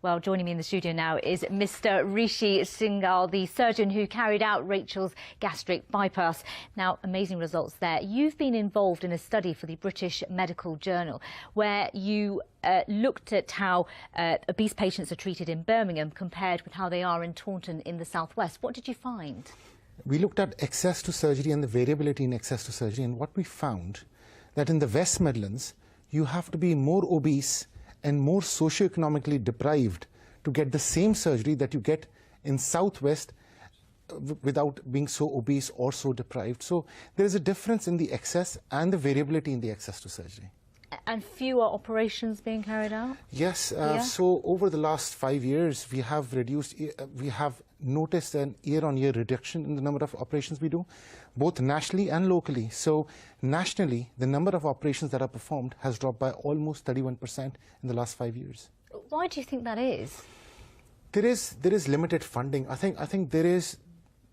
Well, joining me in the studio now is Mr. Rishi Singhal, the surgeon who carried out Rachel's gastric bypass. Now, amazing results there. You've been involved in a study for the British Medical Journal where you looked at how obese patients are treated in Birmingham compared with how they are in Taunton in the southwest. What did you find? We looked at access to surgery and the variability in access to surgery, and what we found that in the West Midlands, you have to be more obese and more socioeconomically deprived to get the same surgery that you get in Southwest without being so obese or so deprived. So there is a difference in the access and the variability in the access to surgery. And fewer operations being carried out? Yes. So over the last 5 years, we have noticed an year-on-year reduction in the number of operations we do, both nationally and locally. So nationally, the number of operations that are performed has dropped by almost 31% in the last 5 years. Why do you think that is? There is limited funding. I think there is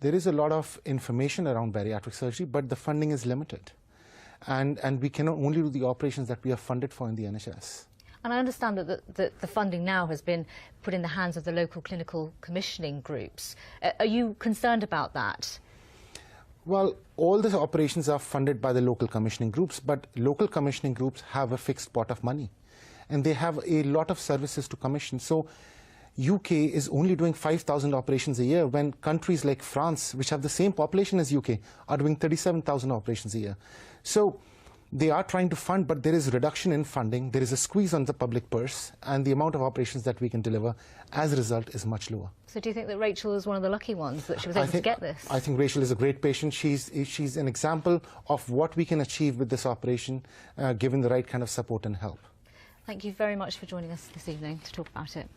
a lot of information around bariatric surgery, but the funding is limited. And we cannot only do the operations that we are funded for in the NHS. And I understand that the funding now has been put in the hands of the local clinical commissioning groups. Are you concerned about that? Well, all the operations are funded by the local commissioning groups, but local commissioning groups have a fixed pot of money, and they have a lot of services to commission. So UK is only doing 5,000 operations a year, when countries like France, which have the same population as UK, are doing 37,000 operations a year. So they are trying to fund, but there is a reduction in funding, there is a squeeze on the public purse, and the amount of operations that we can deliver as a result is much lower. So do you think that Rachel is one of the lucky ones that she was able to get this? I think Rachel is a great patient. She's an example of what we can achieve with this operation, given the right kind of support and help. Thank you very much for joining us this evening to talk about it.